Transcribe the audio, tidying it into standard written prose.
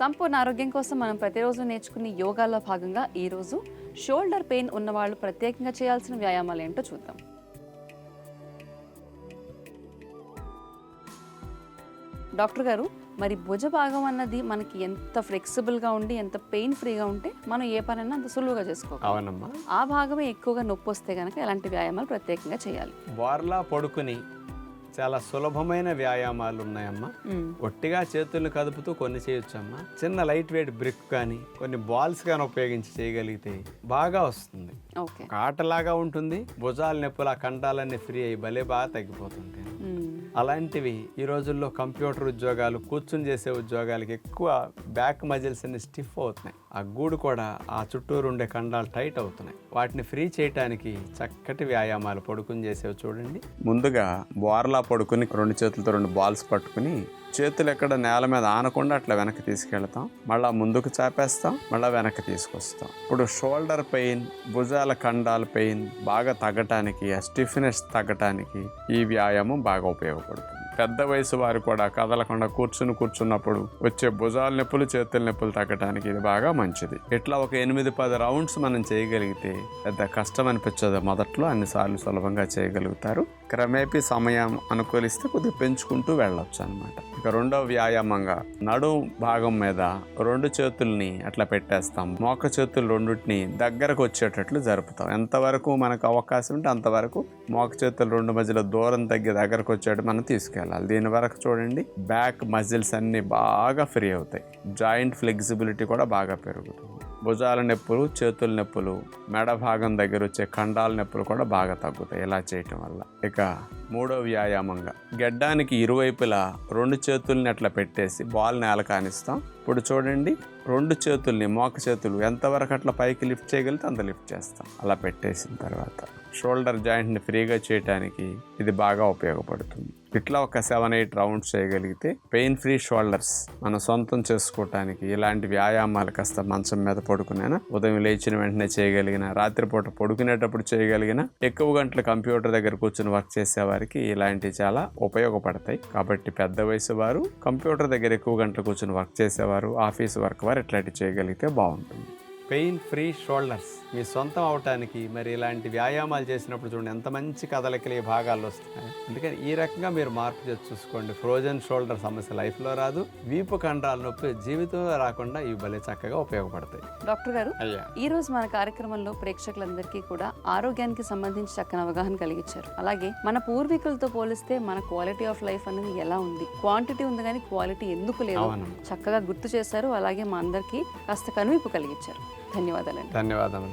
సంపూర్ణ ఆరోగ్యం కోసం మనం ప్రతిరోజు నేర్చుకునే యోగాలో భాగంగా ఈరోజు షోల్డర్ పెయిన్ ఉన్నవాళ్ళు ప్రత్యేకంగా చేయాల్సిన వ్యాయామాలు ఏంటో చూద్దాం. డాక్టర్ గారు, మరి భుజ భాగం అన్నది మనకి ఎంత ఫ్లెక్సిబుల్గా ఉండి ఎంత పెయిన్ ఫ్రీగా ఉంటే మనం ఏ పనైనా అంత సులువుగా చేసుకోవాలి. అవునమ్మా. ఆ భాగమే ఎక్కువగా నొప్పి వస్తే కనుక ఎలాంటి వ్యాయామాలు ప్రత్యేకంగా చేయాలి? బోర్లా పడుకుని చాలా సులభమైన వ్యాయామాలు ఉన్నాయమ్మా. ఒట్టిగా చేతులను కదుపుతూ కొన్ని చేయొచ్చమ్మా. చిన్న లైట్ వెయిట్ బ్రిక్ కానీ కొన్ని బాల్స్ కానీ ఉపయోగించి చేయగలిగితే బాగా వస్తుంది. ఆటలాగా ఉంటుంది. భుజాల నొప్పులు ఆ కండాలన్నీ ఫ్రీ అయ్యి భలే బాగా తగ్గిపోతుంటాయి. అలాంటివి ఈ రోజుల్లో కంప్యూటర్ ఉద్యోగాలు, కూర్చుని చేసే ఉద్యోగాలకి ఎక్కువ బ్యాక్ మజిల్స్ అన్ని స్టిఫ్ అవుతున్నాయి. ఆ గూడు కూడా ఆ చుట్టూరు ఉండే కండాలు టైట్ అవుతున్నాయి. వాటిని ఫ్రీ చేయడానికి చక్కటి వ్యాయామాలు పడుకుని చేసేవి చూడండి. ముందుగా బోర్లా పడుకుని 2 చేతులతో 2 బాల్స్ పట్టుకుని చేతులు ఎక్కడ నేల మీద ఆనకుండా అట్లా వెనక్కి తీసుకెళ్తాం. మళ్ళీ ముందుకు చాపేస్తాం, మళ్ళీ వెనక్కి తీసుకొస్తాం. ఇప్పుడు షోల్డర్ పెయిన్, భుజాల కండాల పెయిన్ బాగా తగ్గటానికి, ఆ స్టిఫ్నెస్ తగ్గటానికి ఈ వ్యాయామం బాగా ఉపయోగపడుతుంది. పెద్ద వయసు వారు కూడా కదలకుండా కూర్చున్నప్పుడు వచ్చే భుజాల నొప్పులు, చేతుల నొప్పులు తగ్గడానికి ఇది బాగా మంచిది. ఇట్లా ఒక 8-10 రౌండ్స్ మనం చేయగలిగితే పెద్ద కష్టం అనిపించదు. మొదట్లో అన్నిసార్లు సులభంగా చేయగలుగుతారు. క్రమేపీ సమయం అనుకూలిస్తే కొద్దిగా పెంచుకుంటూ వెళ్ళొచ్చు అనమాట. ఇక రెండవ వ్యాయామంగా నడుం భాగం మీద 2 చేతుల్ని అట్లా పెట్టేస్తాం. మోక చేతులు 2టిని దగ్గరకు వచ్చేటట్లు జరుపుతాం. ఎంతవరకు మనకు అవకాశం ఉంటే అంతవరకు మోక చేతులు 2 మధ్యలో దూరం తగ్గి దగ్గరకు వచ్చేట్టు మనం తీసుకెళ్ళాలి. దీని వరకు చూడండి బ్యాక్ మజిల్స్ అన్ని బాగా ఫ్రీ అవుతాయి. జాయింట్ ఫ్లెక్సిబిలిటీ కూడా బాగా పెరుగుతుంది. భుజాల నొప్పులు, చేతుల నొప్పులు, మెడ భాగం దగ్గర వచ్చే కండాల నొప్పులు కూడా బాగా తగ్గుతాయి ఇలా చేయటం వల్ల. ఇక మూడో వ్యాయామంగా గెడ్డానికి ఇరువైపులా 2 చేతుల్ని అట్లా పెట్టేసి బాల్ నేల కానిస్తాం. ఇప్పుడు చూడండి 2 చేతుల్ని, మోక చేతులు ఎంతవరకు అట్లా పైకి లిఫ్ట్ చేయగలిగితే అంత లిఫ్ట్ చేస్తాం. అలా పెట్టేసిన తర్వాత షోల్డర్ జాయింట్ని ఫ్రీగా చేయడానికి ఇది బాగా ఉపయోగపడుతుంది. ఇట్లా ఒక 7-8 రౌండ్స్ చేయగలిగితే పెయిన్ ఫ్రీ షోల్డర్స్ మనం సొంతం చేసుకోవటానికి ఇలాంటి వ్యాయామాలు కాస్త మంచం మీద పడుకునేనా, ఉదయం లేచిన వెంటనే చేయగలిగిన, రాత్రిపూట పడుకునేటప్పుడు చేయగలిగిన, ఎక్కువ గంటలు కంప్యూటర్ దగ్గర కూర్చొని వర్క్ చేసేవారికి ఇలాంటివి చాలా ఉపయోగపడతాయి. కాబట్టి పెద్ద వయసు వారు, కంప్యూటర్ దగ్గర ఎక్కువ గంటలు కూర్చొని వర్క్ చేసేవారు, ఆఫీస్ వర్క్ వారు ఇట్లాంటివి చేయగలిగితే బాగుంటుంది. పెయిన్ ఫ్రీ షోల్డర్స్ మీ సొంతం అవటానికి మరి ఇలాంటి వ్యాయామాలు చేసినప్పుడు చూడండి ఎంత మంచి కదలికలు ఈ భాగాల్లో వస్తున్నాయి. అందుకని ఈ రకంగా మీరు మార్పు చేసి చూసుకోండి. ఫ్రోజన్ షోల్డర్ సమస్య లైఫ్లో రాదు. వీపు కండరాల నొప్పి జీవితంలో రాకుండా ఇవి భలే చక్కగా ఉపయోగపడతాయి. డాక్టర్ గారు, ఈ రోజు మన కార్యక్రమంలో ప్రేక్షకులందరికీ కూడా ఆరోగ్యానికి సంబంధించి చక్కని అవగాహన కలిగించారు. అలాగే మన పూర్వీకులతో పోలిస్తే మన క్వాలిటీ ఆఫ్ లైఫ్ అనేది ఎలా ఉంది, క్వాంటిటీ ఉంది కానీ క్వాలిటీ ఎందుకు లేదు చక్కగా గుర్తు చేశారు. అలాగే మా అందరికీ కాస్త కనువిప్పు కలిగించారు. ధన్యవాదాలండి. ధన్యవాదములు.